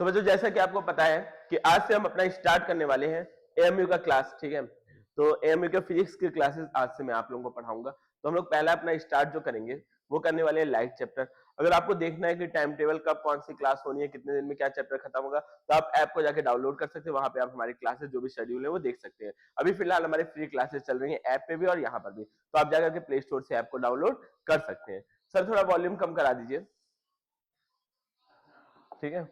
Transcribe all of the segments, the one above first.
सो बच्चों जैसा कि आपको पता है कि आज से हम अपना स्टार्ट करने वाले हैं एएमयू का क्लास, ठीक है। तो एएमयू के फिजिक्स की क्लासेस आज से मैं आप लोगों को पढ़ाऊंगा। तो हम लोग पहला अपना स्टार्ट जो करेंगे वो करने वाले हैं लाइट चैप्टर। अगर आपको देखना है कि टाइम टेबल कब कौन सी क्लास होनी है, कितने दिन में क्या चैप्टर खत्म होगा, तो आप ऐप को जाके डाउनलोड कर सकते हैं। वहां पे आप हमारी क्लासेस जो भी शेड्यूल है वो देख सकते हैं। अभी फिलहाल हमारी फ्री क्लासेस चल रही है ऐप पे भी और यहाँ पर भी, तो आप जाकर के प्ले स्टोर से ऐप को डाउनलोड कर सकते हैं। सर थोड़ा वॉल्यूम कम करा दीजिए, ठीक है।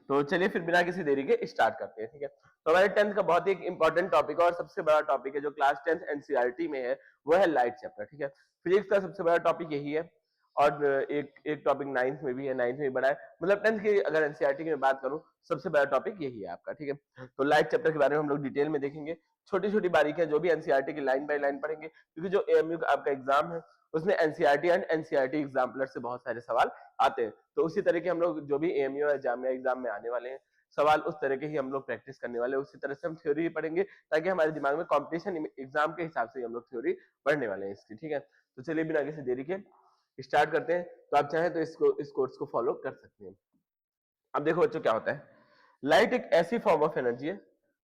तो चलिए फिर बिना किसी देरी के स्टार्ट करते हैं, ठीक है। तो हमारे 10th का बहुत ही इंपॉर्टेंट टॉपिक है और सबसे बड़ा टॉपिक है जो क्लास 10th एनसीईआरटी में है, वो है लाइट चैप्टर, ठीक है। फिजिक्स का सबसे बड़ा टॉपिक यही है और एक टॉपिक 9th में भी है, 9th में बड़ा है, मतलब 10th की अगर एनसीईआरटी की मैं बात करूं सबसे बड़ा टॉपिक यही है आपका, ठीक है। तो लाइट चैप्टर के बारे में हम लोग डिटेल में देखेंगे, छोटी छोटी बारीकियां जो भी एनसीईआरटी की लाइन बाय लाइन पढ़ेंगे, क्योंकि जो एएमयू का आपका एग्जाम है उसमें एनसीईआरटी एंड एनसीईआरटी एग्जाम्पलर से बहुत सारे सवाल आते हैं। तो उसी तरह के हम लोग जो भी एएमयू या जामिया एग्जाम में आने वाले हैं सवाल, उस तरह के ही हम लोग प्रैक्टिस करने वाले हैं। उसी तरह से हम थ्योरी भी पढ़ेंगे ताकि हमारे दिमाग में कंपटीशन एग्जाम के हिसाब से हम लोग थ्योरी पढ़ने वाले हैं इसकी, ठीक है। तो चलिए बिना किसी देरी के स्टार्ट करते हैं। तो आप चाहें तो इस कोर्स को फॉलो कर सकते हैं। अब देखो बच्चों क्या होता है, लाइट एक ऐसी फॉर्म ऑफ एनर्जी है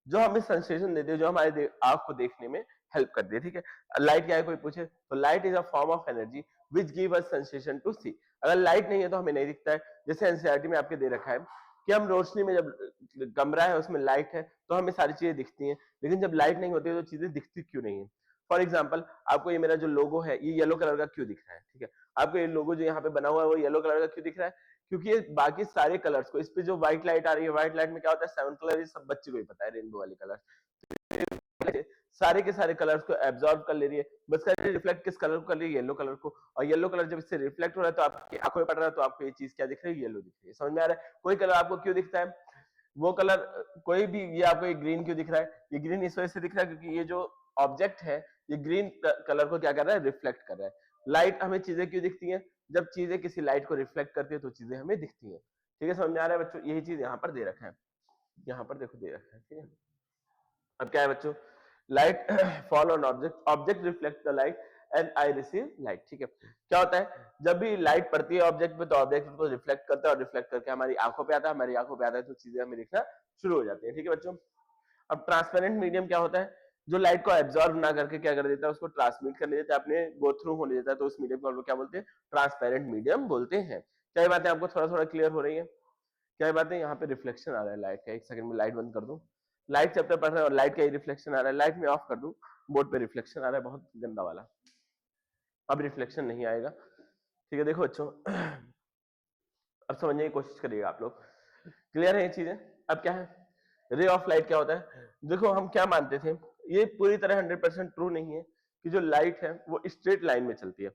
जो हमें सेंसेशन देती है, जो हमारे आंख को देखने में हेल्प करती है, ठीक है। लाइट क्या है कोई पूछे तो light is a form of energy which give us sensation to see. अगर लाइट नहीं है तो हमें नहीं दिखता है। जैसे एनसीईआरटी में आपके दे रखा है कि हम रोशनी में, जब कमरा है उसमें लाइट है तो हमें सारी चीजें दिखती हैं, लेकिन जब लाइट नहीं होती है तो चीजें दिखती क्यों नहीं है। फॉर एग्जाम्पल आपको ये मेरा जो लोगो है ये येलो कलर का क्यों दिख रहा है, ठीक है। आपको ये लोगो जो यहाँ पे बना हुआ है वो येलो कलर का क्यों दिख रहा है, क्योंकि ये बाकी सारे कलर्स को, इस पे जो व्हाइट लाइट आ रही है, व्हाइट लाइट में क्या होता है, सेवन कलर, ये सब बच्चे को ही पता है, रेनबो वाली कलर सारे के सारे कलर्स को एब्जॉर्ब कर ले रही है, बस रिफ्लेक्ट किस कलर को कर रही है, येलो कलर को। और येलो कलर जब इससे रिफ्लेक्ट हो रहा है तो आपकी आंखों में पड़ रहा है, तो आपको ये चीज क्या दिख रही है, येलो दिख रही है। समझ में आ रहा है। कोई कलर आपको क्यों दिखता है, वो कलर कोई भी, ये आपको ये ग्रीन क्यों दिख रहा है, ये ग्रीन इस वजह से दिख रहा है क्योंकि ये जो ऑब्जेक्ट है ये ग्रीन कलर को क्या कर रहा है, रिफ्लेक्ट कर रहा है। लाइट हमें चीजें क्यों दिखती हैं, जब चीजें किसी लाइट को रिफ्लेक्ट करती है तो चीजें हमें दिखती हैं, ठीक है। समझ में आ रहा है बच्चों। यही चीज यहाँ पर दे रखा है, यहाँ पर देखो दे रखा है, ठीक है। अब क्या है बच्चों, light fall on object, object reflect the light and I receive light, ठीक है। क्या होता है, जब भी लाइट पड़ती है ऑब्जेक्ट पे तो ऑब्जेक्ट को रिफ्लेक्ट करता है और रिफ्लेक्ट करके हमारी आंखों पे आता है, हमारी आंखों पे आता है तो चीजें हमें दिखना शुरू हो जाती है, ठीक है बच्चों। अब ट्रांसपेरेंट मीडियम क्या होता है, जो लाइट को एब्जॉर्ब ना करके क्या कर देता है, उसको ट्रांसमिट करने देता है, अपने गो थ्रू होने देता है, तो उस मीडियम को हम लोग क्या बोलते हैं, ट्रांसपेरेंट मीडियम बोलते हैं। क्या ये बातें आपको थोड़ा थोड़ा क्लियर हो रही है। क्या बात है, यहाँ पे रिफ्लेक्शन आ रहा है लाइट का, एक सेकंड में लाइट बंद कर दूं। लाइट चैप्टर पढ़ रहे हैं और लाइट का ही रिफ्लेक्शन आ रहा है, लाइट में ऑफ कर दूं, बोर्ड पे रिफ्लेक्शन आ रहा है बहुत गंदा वाला। अब रिफ्लेक्शन नहीं आएगा, ठीक है। देखो बच्चों अब समझने की कोशिश करिएगा आप लोग, क्लियर है ये चीजें। अब क्या है, रे ऑफ लाइट क्या होता है, देखो हम क्या मानते थे, ये पूरी तरह 100% ट्रू नहीं है कि जो लाइट है वो स्ट्रेट लाइन में चलती है।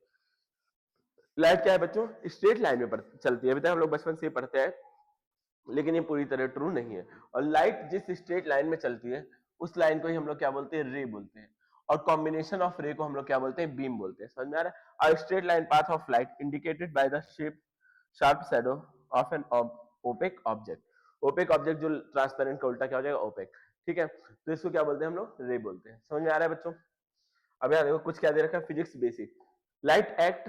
लाइट क्या है बच्चों, स्ट्रेट लाइन में चलती है, अभी तक हम लोग बचपन से ही पढ़ते हैं, लेकिन ये पूरी तरह ट्रू नहीं है। और लाइट जिस स्ट्रेट लाइन में चलती है उस लाइन को ही हम लोग क्या बोलते हैं, रे बोलते हैं। और कॉम्बिनेशन ऑफ रे को हम लोग क्या बोलते हैं, बीम बोलते हैं। समझ में आ रहा है। Straight line path of light indicated by the shape sharp shadow of an opaque object. Opaque object जो ट्रांसपेरेंट का उल्टा क्या हो जाएगा, ओपेक, ठीक है। तो इसको क्या बोलते हैं हम लोग, रे बोलते हैं। समझ में आ रहा है बच्चों। अब यहाँ देखो कुछ क्या दे रखा है, फिजिक्स बेसिक, लाइट एक्ट,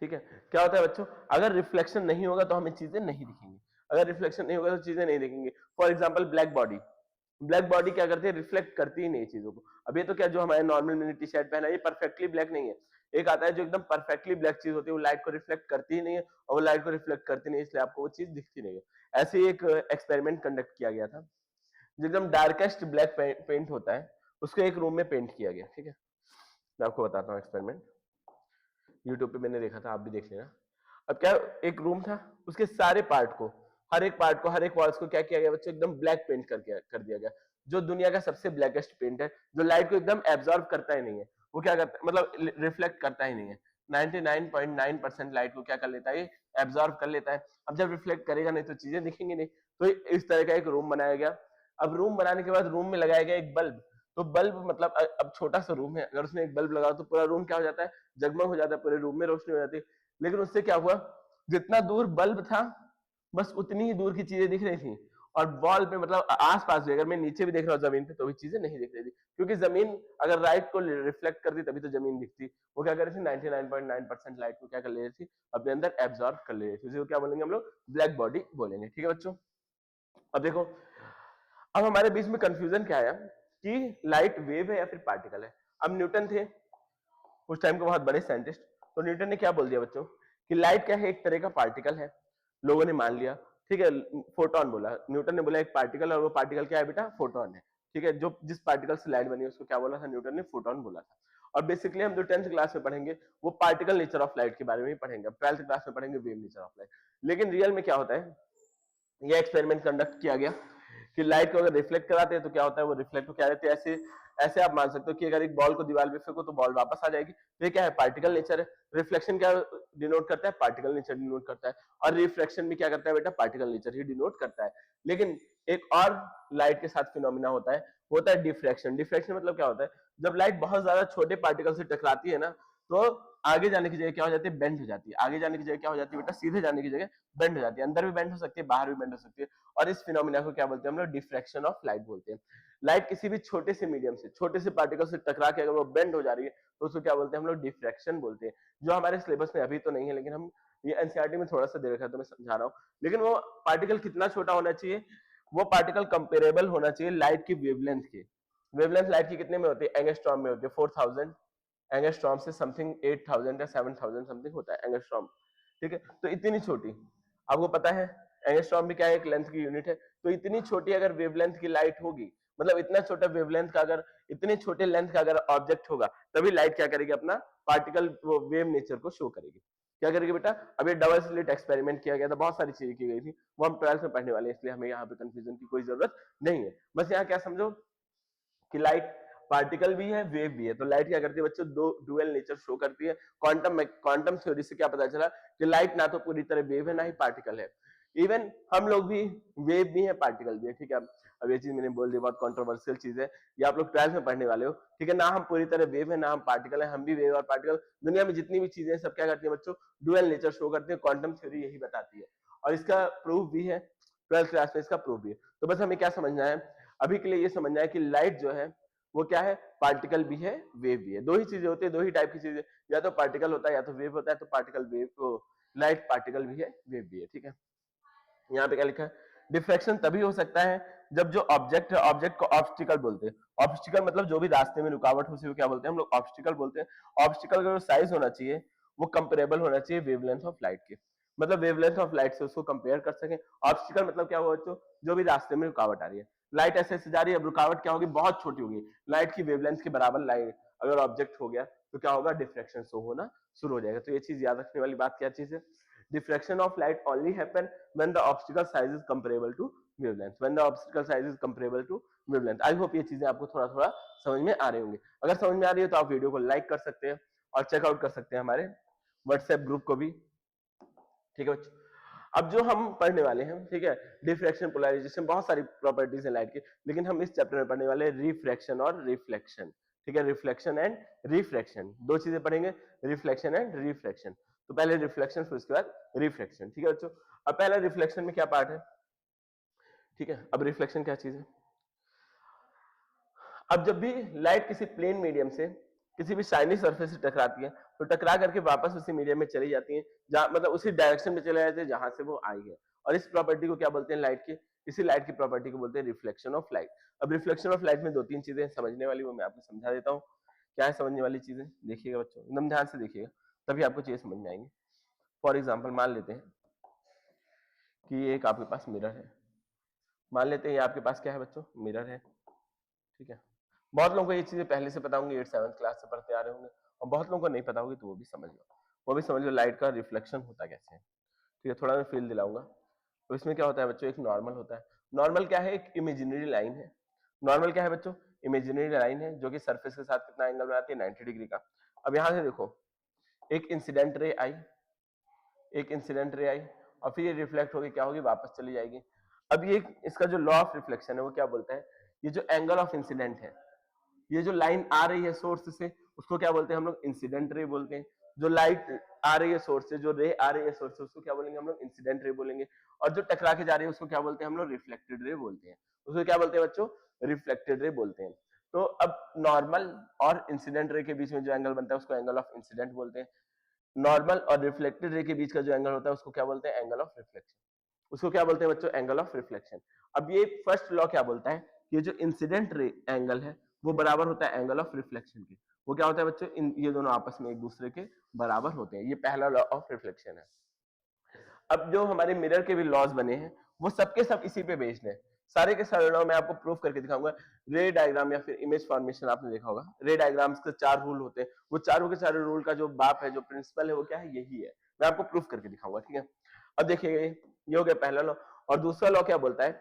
ठीक है। क्या होता है बच्चों, अगर रिफ्लेक्शन नहीं होगा तो हमें चीजें नहीं दिखेंगी, अगर रिफ्लेक्शन नहीं होगा तो चीजें नहीं दिखेंगी। For example black body, black body क्या करती है, रिफ्लेक्ट करती ही नहीं चीजों को। अब ये तो क्या, जो हमारे नॉर्मल मैंने टी शर्ट पहना है ये परफेक्टली ब्लैक नहीं है, एक आता है जो एकदम परफेक्टली ब्लैक चीज होती है, वो लाइट को रिफ्लेक्ट करती ही नहीं है, और वो लाइट को रिफ्लेक्ट करती नहीं है इसलिए आपको वो चीज दिखती नहीं है। ऐसे ही एक एक्सपेरिमेंट कंडक्ट किया गया था, जो एकदम डार्केस्ट ब्लैक पेंट होता है उसको एक रूम में पेंट किया गया, ठीक है। मैं आपको बताता हूँ एक्सपेरिमेंट, यूट्यूब पे मैंने देखा था, आप भी देख लेना। अब क्या, एक रूम था, उसके सारे पार्ट को, हर एक पार्ट को, हर एक वॉल्स को क्या किया गया बच्चों, एकदम ब्लैक पेंट कर दिया गया, जो दुनिया का सबसे ब्लैकेस्ट पेंट है, जो लाइट को एकदम एब्जॉर्ब करता ही नहीं है। वो क्या करता है, मतलब रिफ्लेक्ट करता ही नहीं है। 99.9% लाइट को क्या कर लेता है, एब्जॉर्ब कर लेता है। अब जब रिफ्लेक्ट करेगा नहीं तो चीजें दिखेंगी नहीं, तो इस तरह का एक रूम बनाया गया। अब रूम बनाने के बाद रूम में लगाया गया एक बल्ब। तो बल्ब मतलब अब छोटा सा रूम है, अगर उसमें एक बल्ब लगाओ तो पूरा रूम क्या हो जाता है, जगमग हो जाता है, पूरे रूम में रोशनी हो जाती है। लेकिन उससे क्या हुआ, जितना दूर बल्ब था बस उतनी ही दूर की चीजें दिख रही थी, और वॉल पे मतलब आसपास भी, अगर मैं नीचे भी देख रहा हूँ जमीन पे तो भी चीजें नहीं दिख रही थी, क्योंकि जमीन अगर लाइट को रिफ्लेक्ट करती तभी तो जमीन दिखती। वो क्या कर रही थी, 99.9% लाइट को क्या कर ले रही थी, अपने अंदर एब्जॉर्ब कर ले रही थी, उसे क्या बोलेंगे हम लोग, ब्लैक बॉडी बोलेंगे। ठीक है बच्चों, अब देखो, अब हमारे बीच में कंफ्यूजन क्या आया कि लाइट वेव है या फिर पार्टिकल है। अब न्यूटन थे उस टाइम के बहुत बड़े साइंटिस्ट, तो न्यूटन ने क्या बोल दिया बच्चों कि लाइट क्या है, एक तरह का पार्टिकल है। लोगों ने मान लिया, ठीक है, फोटोन बोला, न्यूटन ने बोला एक पार्टिकल, और वो पार्टिकल क्या है बेटा, फोटोन है। ठीक है, जो जिस पार्टिकल से लाइट बनी उसको क्या बोला था न्यूटन ने, फोटोन बोला था। और बेसिकली हम जो 10th क्लास में पढ़ेंगे वो पार्टिकल नेचर ऑफ लाइट के बारे में ही पढ़ेंगे, 12th क्लास में पढ़ेंगे वेव नेचर ऑफ लाइट। लेकिन रियल में क्या होता है, ये एक्सपेरिमेंट कंडक्ट किया गया कि लाइट को अगर रिफ्लेक्ट कराते हैं तो क्या होता है, वो रिफ्लेक्ट क्या रहते हैं, ऐसे ऐसे आप मान सकते हो कि अगर एक बॉल को दीवार पे फेंको तो बॉल वापस आ जाएगी। तो ये क्या है, पार्टिकल नेचर है। रिफ्लेक्शन क्या डिनोट करता है, पार्टिकल नेचर डिनोट करता है। और रिफ्रैक्शन भी क्या करता है बेटा, पार्टिकल नेचर ही डिनोट करता है। लेकिन एक और लाइट के साथ फिनोमिना होता है डिफ्रैक्शन। डिफ्रैक्शन मतलब क्या होता है, जब लाइट बहुत ज्यादा छोटे पार्टिकल से टकराती है ना, तो आगे जाने की जगह क्या हो जाती है, बेंड हो जाती है। आगे जाने की जगह क्या हो जाती है बेटा, सीधे जाने की जगह बेंड हो जाती है। अंदर भी बेंड हो सकती है, बाहर भी बेंड हो सकती है। और इस फिनोमिना को क्या बोलते हैं हम लोग, डिफ्रैक्शन ऑफ लाइट बोलते हैं। लाइट किसी भी छोटे से मीडियम से, छोटे से पार्टिकल से टकरा के अगर वो बेंड हो जा रही है तो उसको क्या बोलते हैं हम लोग, डिफ्रैक्शन बोलते हैं। जो हमारे सिलेबस में अभी तो नहीं है, लेकिन हम ये एनसीईआरटी में थोड़ा सा दे रखा है तो मैं समझा रहा हूँ। लेकिन वो पार्टिकल कितना छोटा होना चाहिए, वो पार्टिकल कंपेरेबल होना चाहिए लाइट की वेवलेंथ के। वेवलेंथ लाइट की कितने में होती है, एंगस्ट्रॉम में होती है, 4000 एंगस्ट्रॉम से समथिंग 8000 या 7000 समथिंग होता है एंगस्ट्रॉम। ठीक है, तो इतनी छोटी, आपको पता है एंगस्ट्रॉम भी क्या है, एक लेंथ की यूनिट है। तो इतनी छोटी अगर वेवलेंथ की लाइट होगी, मतलब इतना छोटा वेवलेंथ का अगर, इतने छोटे लेंथ का अगर ऑब्जेक्ट होगा, तभी लाइट क्या करेगी, अपना पार्टिकल वो वेव नेचर को शो करेगी। क्या करेगी बेटा, अब ये डबल स्लिट एक्सपेरिमेंट किया गया था, बहुत सारी चीजें की गई थी, वो हम 12th में पढ़ने वाले हैं, इसलिए हमें यहाँ पे कंफ्यूजन की कोई जरूरत नहीं है। बस यहाँ क्या समझो कि लाइट पार्टिकल भी है, वेव भी है। तो लाइट क्या करती है बच्चों, दो डुअल नेचर शो करती है। क्वांटम थ्योरी से क्या पता चला कि लाइट ना तो पूरी तरह वेव है, ना ही पार्टिकल है। इवन हम लोग भी वेव भी है, पार्टिकल भी है। ठीक है, अब ये चीज मैंने बोल दी, बहुत कंट्रोवर्शियल चीज है, ये आप लोग 12th में पढ़ने वाले हो। ठीक है, ना हम पूरी तरह वेव है, ना हम पार्टिकल है, हम भी वेव और पार्टिकल, दुनिया में जितनी भी चीजें सब क्या करती है बच्चों, डुअल नेचर शो करती है। क्वांटम थ्योरी यही बताती है, और इसका प्रूफ भी है, 12th क्लास में इसका प्रूफ भी है। तो बस हमें क्या समझना है, अभी के लिए ये समझना है कि लाइट जो है वो क्या है, पार्टिकल भी है, वेव भी है। दो ही चीजें होती है, दो ही टाइप की चीजें, या तो पार्टिकल होता है या तो वेव होता है। तो पार्टिकल वेव को, लाइट पार्टिकल भी है, वेव भी है। ठीक है, यहाँ पे क्या लिखा है, डिफ्रैक्शन तभी हो सकता है जब जो ऑब्जेक्ट है, ऑब्जेक्ट को ऑब्स्टिकल बोलते हैं। ऑब्स्टिकल मतलब जो भी रास्ते में रुकावट हो, उसे क्या बोलते हैं हम लोग, ऑब्स्टिकल बोलते हैं। ऑब्स्टिकल का जो साइज होना चाहिए वो कंपेरेबल होना चाहिए वेवलेंथ ऑफ लाइट के, मतलब वेवलेंथ ऑफ लाइट से उसको कंपेयर कर सकें। ऑब्स्टिकल मतलब क्या हुआ बच्चों, जो भी रास्ते में रुकावट आ रही है, लाइट ऐसे ऐसे जा रही है, अब रुकावट क्या होगी, बहुत छोटी होगी, लाइट की वेवलेंथ के बराबर लाइट अगर ऑब्जेक्ट हो गया तो क्या होगा, डिफ्रैक्शन शो होना शुरू हो जाएगा। तो ये चीज याद रखने वाली बात क्या चीज है, diffraction of light only happen when the obstacle size is comparable to wavelength, when the obstacle size is comparable to wavelength। I hope ये चीजें आपको थोड़ा थोड़ा समझ में आ रही होंगी। अगर समझ में आ रही है तो आप वीडियो को लाइक कर सकते हैं और चेकआउट कर सकते हैं हमारे व्हाट्सएप ग्रुप को भी। ठीक है बच्चों, अब जो हम पढ़ने वाले हैं, ठीक है, डिफ्रैक्शन, पोलराइजेशन, बहुत सारी प्रॉपर्टीज है लाइट की, लेकिन हम इस चैप्टर में पढ़ने वाले हैं रिफ्रैक्शन और रिफ्लेक्शन। ठीक है, रिफ्लेक्शन एंड रिफ्रैक्शन, दो चीजें पढ़ेंगे, रिफ्लेक्शन एंड रिफ्रैक्शन। तो पहले रिफ्लेक्शन, फिर उसके बाद रिफ्रैक्शन। ठीक है बच्चों, अब पहला रिफ्लेक्शन में क्या पार्ट है, ठीक है, अब रिफ्लेक्शन क्या चीज है। अब जब भी लाइट किसी प्लेन मीडियम से किसी भी शाइनी सरफेस से टकराती है, तो टकरा करके वापस उसी मीडियम में चली जाती है, जहां मतलब उसी डायरेक्शन में चले जाते हैं जहां से वो आई है। और इस प्रॉपर्टी को क्या बोलते हैं, लाइट की, इसी लाइट की प्रॉपर्टी को बोलते हैं रिफ्लेक्शन ऑफ लाइट। अब रिफ्लेक्शन ऑफ लाइट में दो तीन चीजें समझने वाली, वो मैं आपको समझा देता हूँ। क्या है समझने वाली चीजें, देखिएगा बच्चों, एकदम ध्यान से देखिएगा, तभी आपको चीजें समझ में आएंगी। फॉर एग्जाम्पल मान लेते हैं कि एक आपके पास मिरर है, मान लेते हैं ये आपके पास क्या है बच्चों, मिरर है। ठीक है, बहुत लोगों को ये चीजें पहले से पता होंगी, 8th 7th क्लास से पढ़ते आ रहे होंगे, और बहुत लोगों को नहीं पता होगी, तो वो भी समझ लो, वो भी समझ लो लाइट का रिफ्लेक्शन होता कैसे है। ठीक है, थोड़ा मैं फील दिलाऊंगा। तो इसमें क्या होता है बच्चों, एक नॉर्मल होता है। नॉर्मल क्या है, एक इमेजिनरी लाइन है। नॉर्मल क्या है बच्चों, इमेजिनरी लाइन है, जो कि सरफेस के साथ कितना एंगल बनाती है, 90 डिग्री का। अब यहां से देखो, एक इंसिडेंट रे आई, एक इंसिडेंट रे आई, और फिर ये रिफ्लेक्ट होगी क्या होगी, वापस चली जाएगी। अब ये इसका जो लॉ ऑफ रिफ्लेक्शन है वो क्या बोलता है, ये जो एंगल ऑफ इंसिडेंट है, ये जो लाइन आ रही है सोर्स से, उसको क्या बोलते हैं हम लोग, इंसिडेंट रे बोलते हैं। जो लाइट आ रही है सोर्स से, जो रे आ रही है सोर्स से, उसको क्या बोलेंगे हम लोग? इंसिडेंट रे बोलेंगे। और जो टकरा के जा रही है उसको क्या बोलते हैं हम लोग? रिफ्लेक्टेड रे बोलते हैं। उसको क्या बोलते हैं बच्चों? रिफ्लेक्टेड रे बोलते हैं। तो अब नॉर्मल और इंसिडेंट रे के बीच में जो एंगल बनता है उसको एंगल ऑफ इंसिडेंट बोलते हैं। नॉर्मल और रिफ्लेक्टेड रे के बीच का जो एंगल होता है उसको क्या बोलते हैं? Angle of reflection. उसको क्या बोलते हैं बच्चों? Angle of reflection. अब ये फर्स्ट लॉ क्या बोलता है? ये जो इंसिडेंट रे एंगल है वो बराबर होता है एंगल ऑफ रिफ्लेक्शन के। वो क्या होता है बच्चों? ये दोनों आपस में एक दूसरे के बराबर होते हैं। ये पहला लॉ ऑफ रिफ्लेक्शन है। अब जो हमारे मिरर के भी लॉज बने हैं वो सबके सब इसी पे बेस्ड है। सारे के सारे लॉ मैं आपको प्रूफ करके दिखाऊंगा। रे डायग्राम या फिर इमेज फॉर्मेशन आपने देखा होगा। रे डायग्राम्स के 4 रूल होते हैं। वो चारों के चारों रूल का जो बाप है, जो प्रिंसिपल है, वो क्या है? यही है। मैं आपको प्रूफ करके दिखाऊंगा, ठीक है। अब देखिए, ये हो गया पहला लॉ। और दूसरा लॉ क्या बोलता है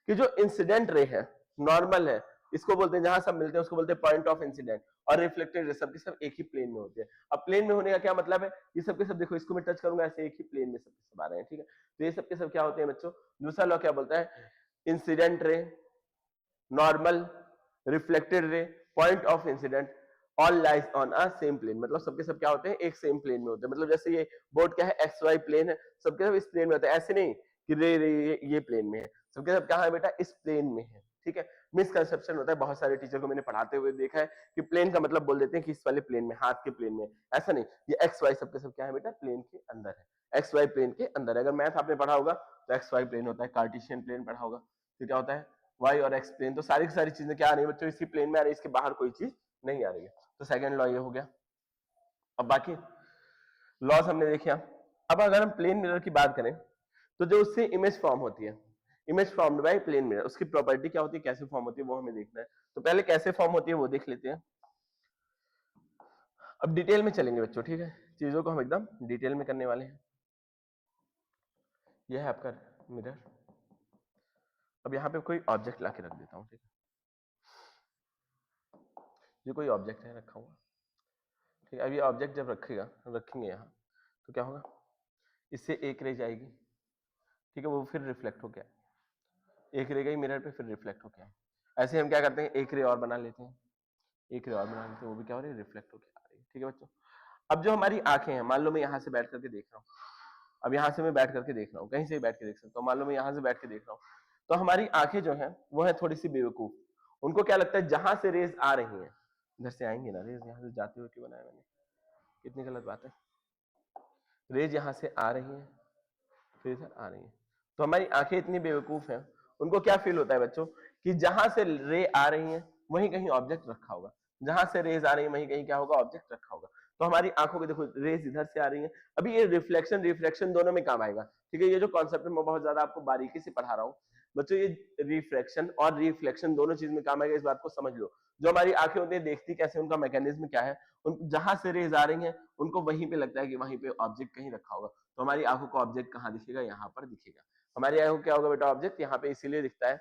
कि जो इंसिडेंट रे है, नॉर्मल है, इसको बोलते हैं, जहां सब मिलते हैं उसको बोलते हैं पॉइंट ऑफ इंसिडेंट। और रिफ्लेक्टेड रे सबके सब एक ही प्लेन में होते हैं। अब प्लेन में होने का क्या मतलब है? ये सबके सब देखो, इसको मैं टच करूंगा ऐसे एक ही प्लेन में सबके सब आ रहे हैं, ठीक है। तो ये सबके सब क्या होते हैं बच्चों? दूसरा लॉ क्या बोलता है? Incident ray, normal, reflected ray, point of incident, all lies on a same plane. मतलब सबके सब क्या होते हैं? एक सेम प्लेन में होते हैं। मतलब जैसे ये बोर्ड क्या है? एक्स वाई प्लेन है, सबके सब इस प्लेन में होते हैं। ऐसे नहीं कि रे ये प्लेन में है, सबके सब कहाँ है बेटा? इस प्लेन में है, ठीक है। मिसकंसेप्शन होता है, बहुत सारे टीचर को मैंने पढ़ाते हुए देखा है कि प्लेन का मतलब बोल देते हैं कि इस वाले प्लेन में, हाथ के प्लेन में। ऐसा नहीं, ये एक्स वाई सबके सब क्या है बेटा? प्लेन के अंदर है। एक्स वाई प्लेन के अंदर है। अगर मैथ आपने पढ़ा होगा तो एक्स वाई प्लेन होता है, कार्टेशियन प्लेन पढ़ा होगा तो क्या होता है? वाई और एक्स प्लेन। तो सारी की सारी चीजें क्या आ रही है बच्चों? इसी प्लेन में आ रही है, इसके बाहर कोई चीज नहीं आ रही है। तो सेकंड लॉ ये हो गया। अब बाकी लॉस हमने देखे। अब अगर हम प्लेन मिरर की बात करें तो जो उससे इमेज फॉर्म होती है, image formed by plane mirror, उसकी प्रॉपर्टी क्या होती है, कैसे फॉर्म होती है, वो हमें देखना है। तो पहले कैसे फॉर्म होती है वो देख लेते हैं। अब डिटेल में चलेंगे बच्चों, ठीक है। चीजों को हम एकदम डिटेल में करने वाले हैं। यह है आपका मिरर। अब यहाँ पे कोई ऑब्जेक्ट ला के रख देता हूँ, ठीक है। ये कोई ऑब्जेक्ट है रखा हुआ, ठीक है। अब ये ऑब्जेक्ट जब रखेंगे यहाँ, तो क्या होगा? इससे एक रे जाएगी, ठीक है, वो फिर रिफ्लेक्ट हो गया, एक रे गई मिरर पे, फिर रिफ्लेक्ट हो गया। ऐसे हम क्या करते हैं? एक रे और बना लेते हैं, एक रे और बना लेते हैं, वो भी क्या हो रही है? रिफ्लेक्ट होकर आ रही है, ठीक है बच्चों। अब जो हमारी आंखें हैं, मान लो मैं यहाँ से बैठ करके देख रहा हूँ, अब यहाँ से मैं बैठ करके देख रहा हूँ, कहीं से भी बैठ के देख सकता हूँ। मान लो मैं यहाँ से बैठ के देख रहा हूँ, तो हमारी आंखें जो है वो है थोड़ी सी बेवकूफ। उनको क्या लगता है? जहां से रेज आ रही है, इधर से आएंगे ना रेज, यहाँ से जाते हुए क्यों बनाया मैंने? कितनी गलत बात है। रेज यहाँ से आ रही है, फिर इधर आ रही है। तो हमारी आंखें इतनी बेवकूफ हैं, उनको क्या फील होता है बच्चों कि जहां से रे आ रही है वहीं कहीं ऑब्जेक्ट रखा होगा, जहां से रेज आ रही है वहीं कहीं क्या होगा? ऑब्जेक्ट रखा होगा। तो हमारी आंखों की देखो, रेज इधर से आ रही है। अभी ये रिफ्लेक्शन रिफ्लेक्शन दोनों में काम आएगा, ठीक है। ये जो कॉन्सेप्ट है मैं बहुत ज्यादा आपको बारीकी से पढ़ा रहा हूँ बच्चों। ये रिफ्लेक्शन और रिफ्लेक्शन दोनों चीज में काम आएगा, इस बात को समझ लो। जो हमारी आंखें होती है देखती कैसे, उनका मैकेनिज्म क्या है, उन जहां से रेज आ रही है उनको वहीं पे लगता है कि वहीं पे ऑब्जेक्ट कहीं रखा होगा। तो हमारी आंखों को ऑब्जेक्ट कहाँ दिखेगा? यहाँ पर दिखेगा। हमारी आंखों को क्या होगा बेटा? ऑब्जेक्ट यहाँ पे इसीलिए दिखता है।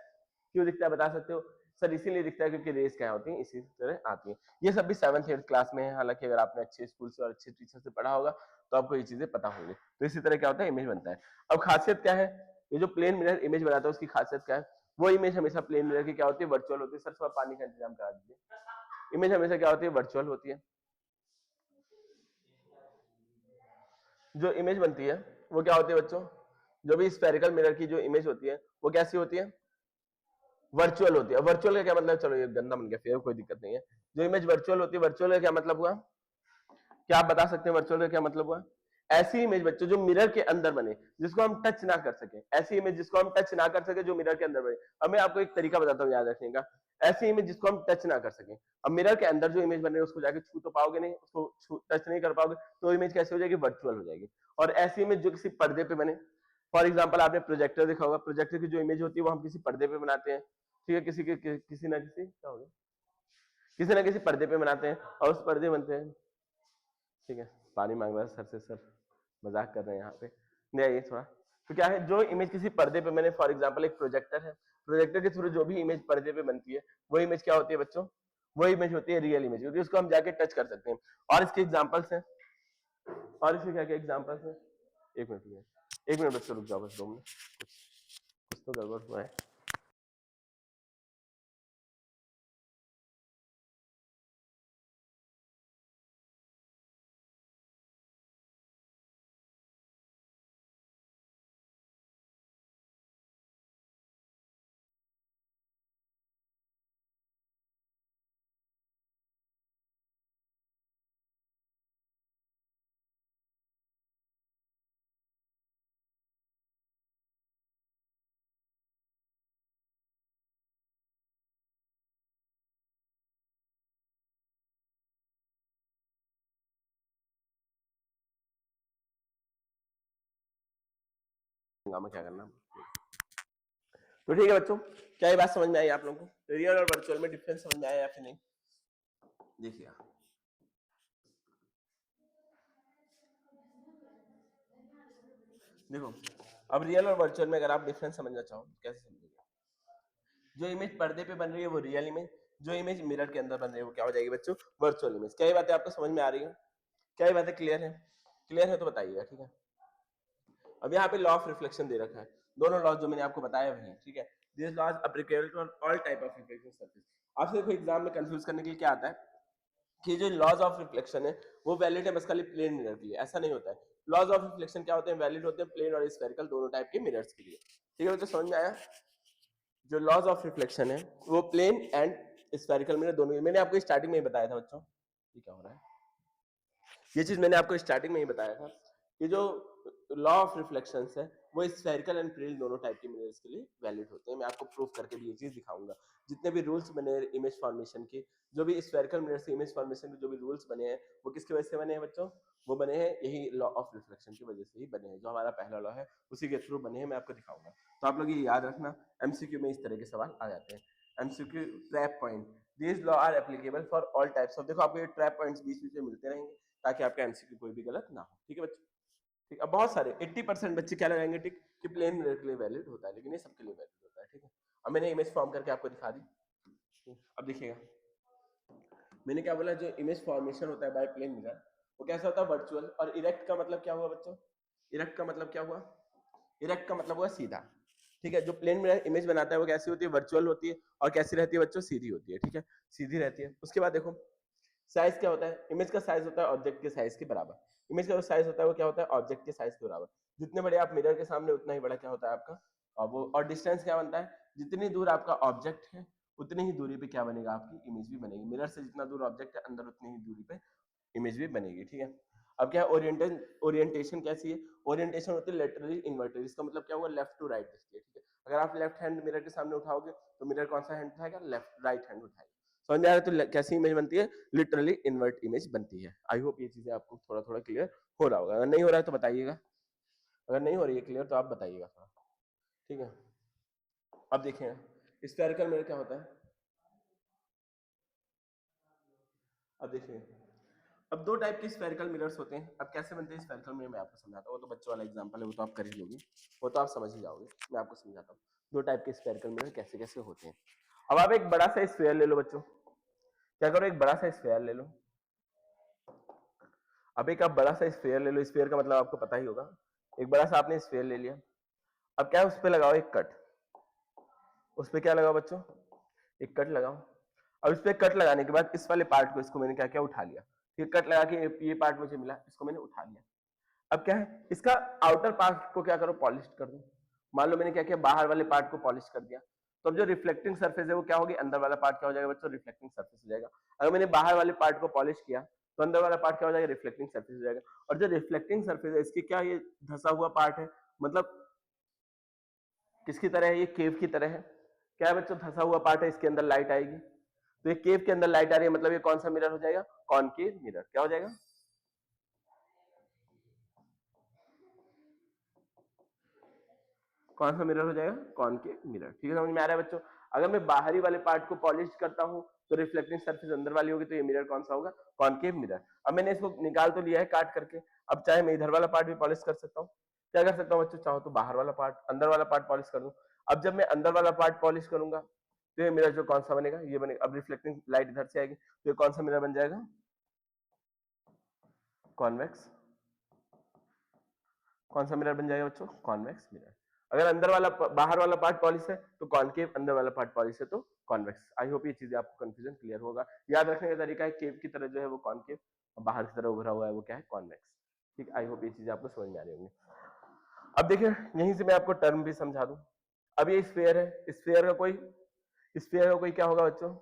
क्यों दिखता है बता सकते हो? सर इसीलिए दिखता है क्योंकि रेस क्या होती है? इसी तरह आती है। ये सब भी 7th 8th क्लास में है, हालांकि अगर आपने अच्छे स्कूल से और अच्छे टीचर से पढ़ा होगा तो आपको ये चीजें पता होंगी। तो इसी तरह क्या होता है? इमेज बनता है। अब खासियत क्या है? ये जो प्लेन मिरर इमेज बनाता है उसकी खासियत क्या है? वो इमेज हमेशा प्लेन मिरर की क्या होती है? वर्चुअल होती है। सर थोड़ा पानी का इंतजाम करा दीजिए। इमेज हमेशा क्या होती है? वर्चुअल होती है। जो इमेज बनती है वो क्या होती है बच्चों? जो भी स्फेरिकल मिरर की जो इमेज होती है वो कैसी होती है? वर्चुअल होती है। वर्चुअल का क्या मतलब? चलो ये गंदा बन गया, फिर कोई दिक्कत नहीं है। जो इमेज वर्चुअल होती है, वर्चुअल का क्या मतलब हुआ? क्या आप बता सकते हैं वर्चुअल का क्या मतलब हुआ? ऐसी इमेज बच्चों जो मिरर के अंदर बने, जिसको हम टच ना कर सके। ऐसी इमेज जिसको हम टच ना कर सके, जो मिरर के अंदर बने। अब मैं आपको एक तरीका बताता हूँ याद रखने का। ऐसी इमेज जिसको हम टच ना कर सके। अब मिरर के अंदर जो इमेज बन रही है उसको जाके छू तो पाओगे नहीं, उसको टच नहीं कर पाओगे, तो इमेज कैसे हो जाएगी? वर्चुअल हो जाएगी। और ऐसी इमेज जो किसी पर्दे पे बने, फॉर एग्जाम्पल आपने प्रोजेक्टर देखा होगा, प्रोजेक्टर की जो इमेज होती है वो हम किसी पर्दे पे बनाते हैं, ठीक है। किसी ना किसी क्या हो गया, किसी ना किसी पर्दे पे बनाते हैं और उस पर्दे बनते हैं, ठीक है। पानी मांग रहा है सर से, सर मजाक कर रहे हैं यहाँ पे, नहीं आइए थोड़ा। तो क्या है, जो इमेज किसी पर्दे पे मैंने, फॉर एग्जांपल एक प्रोजेक्टर है, प्रोजेक्टर के थ्रू जो भी इमेज पर्दे पे बनती है वो इमेज क्या होती है बच्चों? वो इमेज होती है रियल इमेज, क्योंकि उसको हम जाके टच कर सकते हैं। और इसके एग्जांपल्स हैं, और इसके क्या क्या एग्जांपल्स हैं? एक मिनट बच्चों रुक जाओ, बस 2 मिनट, कुछ तो गड़बड़ हुआ है। मैं क्या करना। तो ठीक है बच्चों, क्या ये बात समझ में आई आप लोगों को? रियल और वर्चुअल में डिफरेंस समझ में आया या फिर नहीं? देखिए देखो, अब रियल और वर्चुअल में अगर आप डिफरेंस समझना चाहो तो कैसे समझोगे? जो इमेज पर्दे पे बन रही है वो रियल इमेज, जो इमेज मिरर के अंदर बन रही है वो क्या हो जाएगी बच्चों? Virtual image. क्या ये बातें आपको समझ में आ रही है? क्या ये बातें क्लियर है? क्लियर है तो बताइएगा, ठीक है। अब यहाँ पे लॉ ऑफ रिफ्लेक्शन दे रखा है, दोनों लॉ जो मैंने आपको बताया वही, ठीक है। This law is applicable to all type of reflection surface. आपसे देखो एग्जाम में कंफ्यूज करने के लिए क्या आता है कि जो लॉज ऑफ रिफ्लेक्शन है वो वैलिड है बस खाली प्लेन मिरर के लिए, ऐसा नहीं होता है। लॉज ऑफ रिफ्लेक्शन क्या होते हैं? वैलिड होते हैं प्लेन और स्फेरिकल दोनों टाइप के मिरर्स के लिए, ठीक है। तो समझ में आया? जो लॉज ऑफ रिफ्लेक्शन है वो प्लेन एंड स्फेरिकल मिरर दोनों, मैंने आपको स्टार्टिंग में ही बताया था बच्चों। ये क्या हो रहा है? ये चीज मैंने आपको स्टार्टिंग में ही बताया था कि जो लॉ ऑफ रिफ्लेक्शंस है वो स्फेरिकल एंड प्रिल दोनों टाइप के मिरर्स के लिए वैलिड होते हैं। मैं आपको प्रूफ करके भी ये चीज दिखाऊंगा। जितने भी रूल्स बने हैं इमेज फॉर्मेशन के, जो भी स्फेरिकल मिरर से इमेज फॉर्मेशन के जो भी रूल्स बने हैं वो किसकी वजह से बने हैं बच्चों? वो बने हैं यही लॉ ऑफ रिफ्लेक्शन की वजह से ही बने हैं। जो हमारा पहला लॉ है उसी के थ्रू बने हैं, मैं आपको दिखाऊंगा। तो आप लोग ये याद रखना, एमसीक्यू में इस तरह के सवाल आ जाते हैं। MCQ trap point, this law are applicable for all types of, देखो आपको ये ट्रैप पॉइंट्स बीच बीच में मिलते रहेंगे ताकि आपका एमसीक्यू कोई भी गलत ना हो, ठीक है बच्चों। ठीक, अब बहुत सारे 80% बच्चे क्या लगाएंगे टिक कि प्लेन मिरर के लिए वैलिड होता है, लेकिन ये सबके लिए वैलिड होता है, ठीक है। अब मैंने इमेज फॉर्म करके आपको दिखा दी। अब देखिएगा मैंने क्या बोला, जो इमेज फॉर्मेशन होता है बाय प्लेन मिरर वो कैसा होता है? वर्चुअल। और इरेक्ट का मतलब क्या हुआ बच्चों? इरेक्ट का मतलब क्या हुआ? इरेक्ट का मतलब हुआ सीधा, ठीक है। जो प्लेन मिरर इमेज बनाता है वो कैसी होती है? वर्चुअल होती है। और कैसी रहती है बच्चों? सीधी होती है, ठीक है, सीधी रहती है। उसके बाद देखो साइज क्या होता है? इमेज का साइज होता है ऑब्जेक्ट के साइज के बराबर। इमेज का जो साइज होता है वो क्या होता है? ऑब्जेक्ट के साइज के बराबर। जितने बड़े आप मिरर के सामने उतना ही बड़ा क्या होता है आपका? और वो, और डिस्टेंस क्या बनता है? जितनी दूर आपका ऑब्जेक्ट है उतनी ही दूरी पे क्या बनेगा? आपकी इमेज भी बनेगी। मिरर से जितना दूर ऑब्जेक्ट है अंदर उतनी ही दूरी पे इमेज भी बनेगी, ठीक है। अब क्या है ओरिएंटेशन कैसी है? ओरिएंटेशन होती है लेटरली इन्वर्टेड। इसका मतलब क्या हुआ? लेफ्ट टू राइट दिखती है, ठीक है। अगर आप लेफ्ट हैंड मिरर के सामने उठाओगे तो मिरर कौन सा हैंड उठाएगा? लेफ्ट, राइट हैंड उठाएगा। समझ में आ रहा है? तो कैसी इमेज बनती है? लिटरली इन्वर्ट इमेज बनती है। आई होप ये चीजें आपको थोड़ा थोड़ा क्लियर हो रहा होगा। अगर नहीं हो रहा है तो बताइएगा, अगर नहीं हो रही है क्लियर तो आप बताइएगा थोड़ा, ठीक है। अब देखें स्फेरिकल मिरर क्या होता है। अब देखिए, अब दो टाइप के स्फेरिकल मिरर्स होते हैं। अब कैसे बनते हैं स्फेरिकल मिरर मैं आपको समझाता हूँ। वो तो बच्चों वाला एग्जांपल है, वो तो आप कर ही लोगे, वो तो आप समझ ही जाओगे। मैं आपको समझाता हूँ दो टाइप के स्फेरिकल मिरर कैसे कैसे होते हैं। अब आप एक बड़ा सा स्फेयर ले लो बच्चों, क्या करो, एक बड़ा सा स्फेयर ले लो। अब एक आप बड़ा सा स्फेयर ले लो, स्फेयर का मतलब आपको पता ही होगा। एक बड़ा सा आपने स्फेयर ले लिया। अब क्या है, उस पर लगाओ एक कट। उस पर क्या लगाओ बच्चों? एक कट लगाओ। अब इस पे कट लगाने के बाद इस वाले पार्ट को, इसको मैंने क्या किया? उठा लिया। फिर कट लगा के ये पार्ट मुझे मिला, इसको मैंने उठा लिया। अब क्या है, इसका आउटर पार्ट को क्या करो? पॉलिश कर दो। मान लो मैंने क्या किया? बाहर वाले पार्ट को पॉलिश कर दिया। तो अब जो रिफ्लेक्टिंग सरफेस है वो क्या होगी? अंदर वाला पार्ट क्या हो जाएगा बच्चों? रिफ्लेक्टिंग सरफेस हो जाएगा। अगर मैंने बाहर वाले पार्ट को पॉलिश किया तो अंदर वाला पार्ट क्या हो जाएगा? रिफ्लेक्टिंग सरफेस हो जाएगा। और जो रिफ्लेक्टिंग सरफेस है इसकी क्या, ये धसा हुआ पार्ट है, मतलब किसकी तरह है? ये केव की तरह है। क्या है बच्चों? धसा हुआ पार्ट है, इसके अंदर लाइट आएगी। तो ये केव के अंदर लाइट आ रही है, मतलब ये कौन सा मिरर हो जाएगा? Concave mirror. क्या हो जाएगा? कौन सा मिरर हो जाएगा? कॉनकेव मिरर, ठीक है। समझ में आ रहा है बच्चों? अगर मैं बाहरी वाले पार्ट को पॉलिश करता हूं तो रिफ्लेक्टिंग सरफेस अंदर वाली होगी, तो ये मिरर कौन सा होगा? Concave mirror. अब मैंने इसको निकाल तो लिया है काट करके। अब चाहे मैं इधर वाला पार्ट भी पॉलिश कर सकता हूँ। क्या कर सकता हूँ बच्चों? चाहो तो बाहर वाला पार्ट, अंदर वाला पार्ट पॉलिश कर दूं। अब जब मैं अंदर वाला पार्ट पॉलिश करूंगा तो ये मिरर जो कौन सा बनेगा? ये बनेगा। अब रिफ्लेक्टिंग लाइट इधर से आएगी तो ये कौन सा मिरर बन जाएगा? कॉन्वेक्स। कौन सा मिरर बन जाएगा बच्चों? Convex mirror. अगर अंदर वाला बाहर वाला पार्ट पॉलिश है तो कॉनकेव, अंदर वाला पार्ट पॉलिश है तो कॉन्वेक्स। आई होप ये चीजें आपको कंफ्यूजन क्लियर होगा। याद रखने का तरीका है, केव की तरह जो है वो कॉनकेव, और बाहर की तरह उभरा हुआ है वो क्या है? कॉन्वेक्स। ठीक, आई होप ये चीजें आपको समझ में आ रही होंगी। अब देखिए यहीं से मैं आपको टर्म भी समझा दूं। अब ये स्फीयर है, स्फीयर का कोई क्या होगा बच्चों?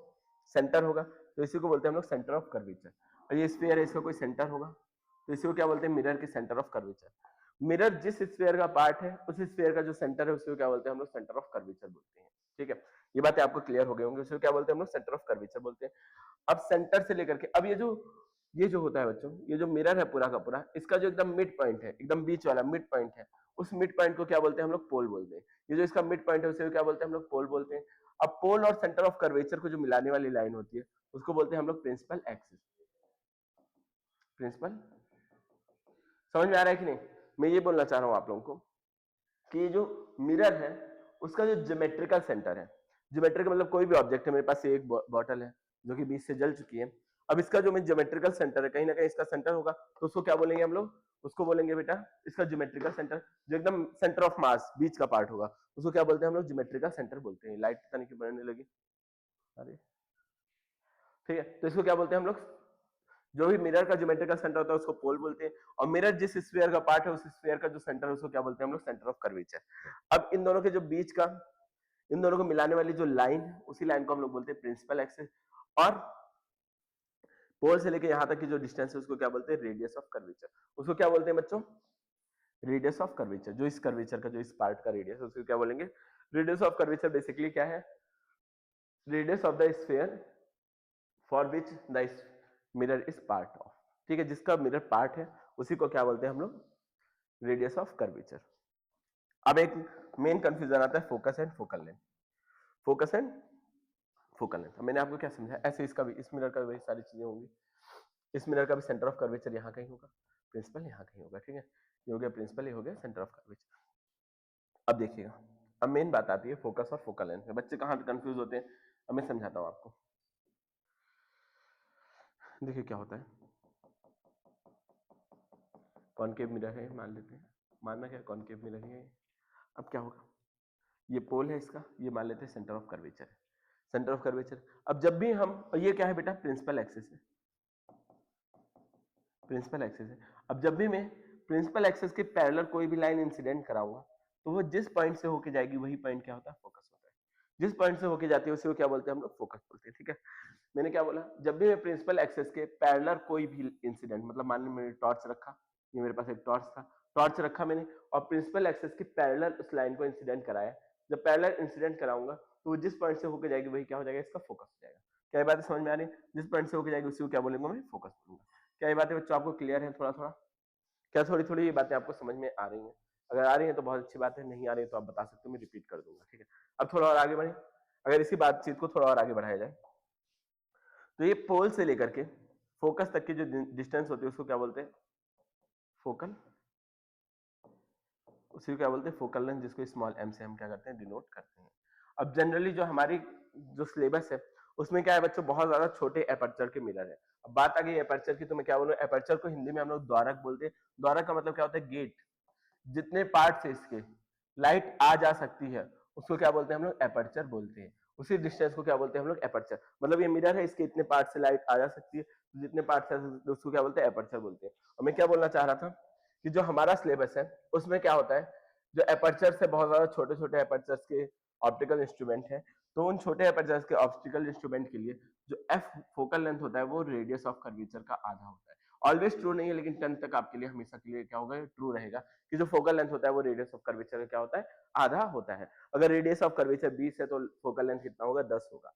सेंटर होगा। तो इसी को बोलते हैं हम लोग सेंटर ऑफ कर्वेचर। और ये स्फीयर है, इसका कोई सेंटर होगा तो इसी को क्या बोलते हैं? मिरर के सेंटर ऑफ कर्वेचर। मिरर जिस स्फीयर का पार्ट है उस स्फीयर का जो सेंटर है उसी को क्या बोलते हैं हम लोग? सेंटर ऑफ कर्वेचर बोलते हैं, ठीक है। ये बातें आपको क्लियर हो गई होंगी। उसी को क्या बोलते हैं हम लोग? सेंटर ऑफ कर्वेचर बोलते हैं। अब सेंटर से लेकर के, अब ये जो होता है बच्चों, ये जो मिरर है पूरा का पूरा, इसका जो एकदम मिड पॉइंट है, एकदम बीच वाला मिड पॉइंट है, उस मिड पॉइंट को क्या बोलते हैं हम लोग? पोल बोलते हैं। ये जो इसका मिड पॉइंट है उसे क्या बोलते हैं हम लोग? पोल बोलते हैं। अब पोल और सेंटर ऑफ कर्वेचर को जो मिलाने वाली लाइन होती है उसको बोलते हैं हम लोग प्रिंसिपल एक्सिस। प्रिंसिपल, समझ में आ रहा है कि नहीं? मैं ये बोलना चाह रहा हूं आप लोगों को कि ये जो मिरर है उसका जो ज्योमेट्रिकल सेंटर है, ज्योमेट्रिकल मतलब कोई भी ऑब्जेक्ट है, मेरे पास एक बॉटल है जो कि बीच से जल चुकी है। अब इसका जो ज्योमेट्रिकल सेंटर है, कहीं ना कहीं इसका सेंटर होगा, तो उसको क्या बोलेंगे हम लोग? उसको बोलेंगे बेटा इसका ज्योमेट्रिकल सेंटर, जो एकदम सेंटर ऑफ मास बीच का पार्ट होगा, उसको क्या बोलते हैं हम लोग? ज्योमेट्रिकल सेंटर बोलते हैं। लाइट पता नहीं क्यों बढ़ने लगी। अरे ठीक है, तो इसको क्या बोलते हैं हम लोग? जो भी मिरर का ज्योमेट्रिकल सेंटर होता है उसको पोल बोलते हैं, और मिरर जिस स्फीयर का पार्ट है उस स्फीयर का जो सेंटर है उसको क्या बोलते हैं हम लोग? Centre of curvature. अब इन दोनों के जो बीच का, इन दोनों को मिलाने वाली जो लाइन है उसी लाइन को हम लोग बोलते हैं प्रिंसिपल एक्सिस, और पोल से लेके यहां तक की जो डिस्टेंस है उसको क्या बोलते हैं? Radius of curvature. उसको क्या बोलते हैं बच्चों? Radius of curvature. जो इस कर्वेचर का, जो इस पार्ट का रेडियस है उसको क्या बोलेंगे? रेडियस ऑफ कर्वेचर बेसिकली क्या है? Radius of the sphere for which the mirror is part of. ठीक है, जिसका मिरर पार्ट है उसी को क्या बोलते हैं हम लोग? Radius of curvature. अब एक मेन कंफ्यूजन आता है, focus and focal length. Focus and focal length मैंने आपको क्या समझा, ऐसे इसका भी, इस मिरर का भी वही सारी चीजें होंगी। इस मिरर का भी सेंटर ऑफ कर्वेचर यहाँ कहीं होगा, प्रिंसिपल यहाँ कहीं होगा। ठीक है, ये हो गया प्रिंसिपल, ये हो गया सेंटर ऑफ कर्वेचर। अब देखिएगा, अब मेन बात आती है फोकस और फोकल लेंथ में। बच्चे कहाँ कंफ्यूज होते हैं, अब मैं समझाता हूँ आपको। देखिए क्या होता है, कॉनकेव मिरर है मान लेते हैं, मानना क्या कॉनकेव मिरर है। अब क्या होगा, ये पोल है इसका, ये मान लेते हैं सेंटर ऑफ कर्वेचर है, सेंटर ऑफ कर्वेचर। अब जब भी हम, ये क्या है बेटा? प्रिंसिपल एक्सिस है, प्रिंसिपल एक्सिस है। अब जब भी मैं प्रिंसिपल एक्सिस के पैरेलल कोई भी लाइन इंसिडेंट कराऊंगा तो वो जिस पॉइंट से होके जाएगी वही पॉइंट क्या होता है? फोकस होता है। जिस पॉइंट से होके जाती है उसी को क्या बोलते हैं हम लोग? फोकस बोलते हैं। ठीक है, मैंने क्या बोला? जब भी मैं प्रिंसिपल एक्सिस के पैरेलल कोई भी इंसिडेंट, मतलब मान ली मैंने टॉर्च रखा, ये मेरे पास एक टॉर्च था, टॉर्च रखा मैंने और प्रिंसिपल एक्सिस के पैरेलल उस लाइन को इंसिडेंट कराया। जब पैरेलल इंसिडेंट कराऊंगा तो वो जिस पॉइंट से होके जाएगी वही क्या हो जाएगा? इसका फोकस हो जाएगा। क्या ये बात समझ में आ रही है? जिस पॉइंट से होके जाएगी उसी को क्या बोलेंगे? मैं फोकस बोलूंगा। क्या ये बातें बच्चों आपको क्लियर है? थोड़ा थोड़ा, क्या थोड़ी थोड़ी ये बातें आपको समझ में आ रही हैं? अगर आ रही है तो बहुत अच्छी बात है, नहीं आ रही है तो आप बता सकते हो, मैं रिपीट कर दूंगा। ठीक है, अब थोड़ा और आगे बढ़े, अगर इसी बातचीत को थोड़ा और आगे बढ़ाया जाए तो ये पोल से लेकर के फोकस तक की जो डिस्टेंस होती है उसको क्या बोलते हैं? फोकल, उसी को क्या बोलते हैं? फोकल लेंथ, जिसको स्मॉल एम से हम क्या करते हैं? डिनोट करते हैं। अब जनरली जो हमारी जो सिलेबस है उसमें क्या है बच्चों? बहुत ज्यादा छोटे एपर्चर के मिरर है। अब बात आ गई एपर्चर की, तो मैं क्या बोलूं? एपर्चर को हिंदी में हम लोग द्वारक बोलते हैं। द्वारक का मतलब क्या होता है? गेट। जितने पार्ट से इसके लाइट आ जा सकती है उसको क्या बोलते हैं हम लोग? एपर्चर बोलते हैं। उसी डिस्टेंस को क्या बोलते हैं हम लोग? एपर्चर। मतलब ये मिरर है, इसके इतने पार्ट से लाइट आ जा सकती है, तो जितने पार्ट से उसको क्या बोलते हैं? एपर्चर बोलते हैं। और मैं क्या बोलना चाह रहा था कि जो हमारा सिलेबस है उसमें क्या होता है, जो एपर्चर से बहुत ज्यादा छोटे छोटे एपर्चर्स के ऑप्टिकल इंस्ट्रूमेंट है, तो उन छोटे एपर्चर्स के ऑप्टिकल इंस्ट्रूमेंट के लिए जो एफ फोकल लेंथ होता है वो रेडियस ऑफ कर्वेचर का आधा होता है। ऑलवेज ट्रू नहीं है, लेकिन 10 तक आपके लिए हमेशा के लिए क्या होगा? ट्रू रहेगा कि जो फोकल लेंथ होता है वो रेडियस ऑफ कर्वेचर का क्या होता है? आधा होता है। अगर रेडियस ऑफ कर्वेचर 20 है तो फोकल लेंथ कितना होगा? 10 होगा।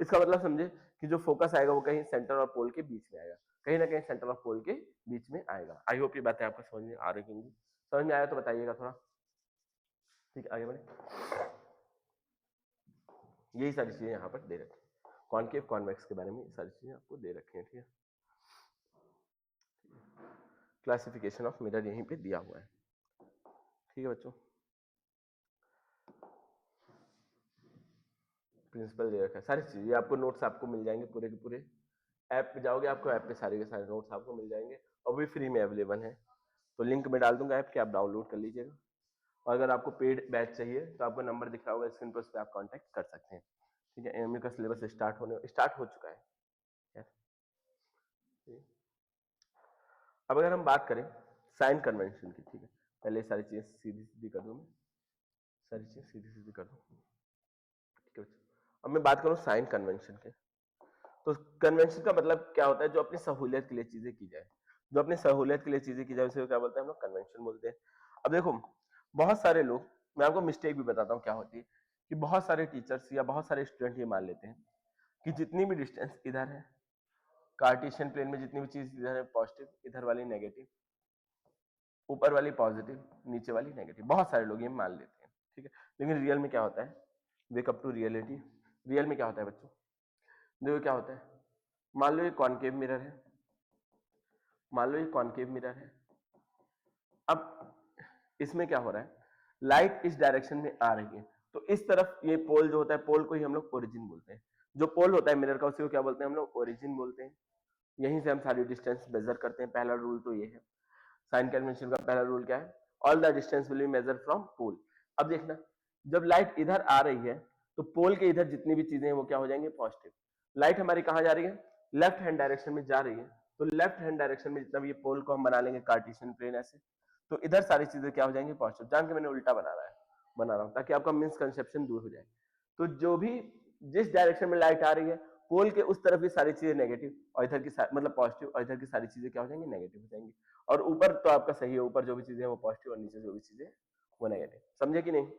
इसका मतलब समझे कि जो फोकस आएगा वो कहीं सेंटर और पोल के बीच में आएगा, कहीं ना कहीं सेंटर और पोल के बीच में आएगा। आई होप ये बातें आपको समझ में आ रही होंगी। समझ में आया तो बताइएगा थोड़ा। ठीक है, आगे बढ़े। यही सारी चीजें यहाँ पर दे रखी है, कॉनकेव कॉन्वेक्स के बारे में ये सारी चीजें आपको दे रखी है। ठीक है, क्लासिफिकेशन ऑफ मिरर यहीं पे दिया हुआ है। ठीक है बच्चों, प्रिंसिपल दे रखा है, सारी चीजें आपको, नोट्स आपको मिल जाएंगे पूरे के पूरे। ऐप पे जाओगे, आपको ऐप पे सारे के सारे नोट्स आपको मिल जाएंगे, और भी फ्री में अवेलेबल है। तो लिंक में डाल दूंगा ऐप के, आप डाउनलोड कर लीजिएगा। और अगर आपको पेड बैच चाहिए तो आपको नंबर दिख रहा होगा स्क्रीन पर, उस पर आप कांटेक्ट कर सकते हैं। ठीक है, एमए का सिलेबस स्टार्ट हो चुका है यार। अब अगर हम बात करें साइन कन्वेंशन की, ठीक है, पहले सारी चीजें सीधी सीधी कर दूं मैं, सारी चीजें सीधी सीधी कर दूं। ठीक है बच्चों, अब मैं बात करूं साइन कन्वेंशन के। तो कन्वेंशन का मतलब क्या होता है? जो अपनी सहूलियत के लिए चीजें की जाए, जो अपनी सहूलियत के लिए चीजें की जाए उसे क्या बोलते हैं हम लोग? कन्वेंशन बोलते हैं। अब देखो, बहुत सारे लोग, मैं आपको मिस्टेक भी बताता हूँ क्या होती है, कि बहुत सारे टीचर्स या बहुत सारे स्टूडेंट ये मान लेते हैं कि जितनी भी डिस्टेंस इधर है, कार्टेशियन प्लेन में जितनी भी चीज इधर है पॉजिटिव, इधर वाली नेगेटिव, ऊपर वाली पॉजिटिव, नीचे वाली नेगेटिव। बहुत सारे लोग ये मान लेते हैं, ठीक है, लेकिन रियल में क्या होता है, वेकअप टू रियलिटी। रियल में क्या होता है बच्चों, देखो क्या होता है, मान लो ये कॉनकेव मिरर है, मान लो ये कॉनकेव मिरर है। अब इसमें क्या हो रहा है, लाइट इस डायरेक्शन में आ रही है, तो इस तरफ ये पोल जो होता है, पोल को ही हम लोग ओरिजिन बोलते हैं। जो पोल होता है मिरर का, उसी को क्या बोलते हैं हम लोग, ओरिजिन बोलते हैं। यहीं से हम सारी डिस्टेंस मेजर करते हैं। पहला रूल तो ये है, साइन कन्वेंशन का पहला रूल क्या है, all the distance will be measure from pole. अब देखना, जब लाइट इधर आ रही है तो पोल के इधर जितनी भी चीजें हैं वो क्या हो जाएंगे, पॉजिटिव। लाइट हमारी कहां जा रही है, लेफ्ट हैंड डायरेक्शन में जा रही है, तो लेफ्ट हैंड डायरेक्शन में जितना भी ये पोल को हम बना लेंगे कार्टेशियन प्लेन ऐसे, तो इधर सारी चीजें क्या हो जाएंगी, पॉजिटिव। जान के मैंने उल्टा बना रहा हूं ताकि आपका मिसकंसेप्शन दूर हो जाए। तो जो भी जिस डायरेक्शन में लाइट आ रही है, पोल के उस तरफ की सारी चीजें नेगेटिव, और इधर की मतलब पॉजिटिव, और इधर की सारी चीजें क्या हो जाएंगी, नेगेटिव हो जाएंगी। और ऊपर तो आपका सही है, ऊपर जो भी चीजें वो पॉजिटिव और नीचे जो भी चीजें वो नेगेटिव। समझे कि नहीं,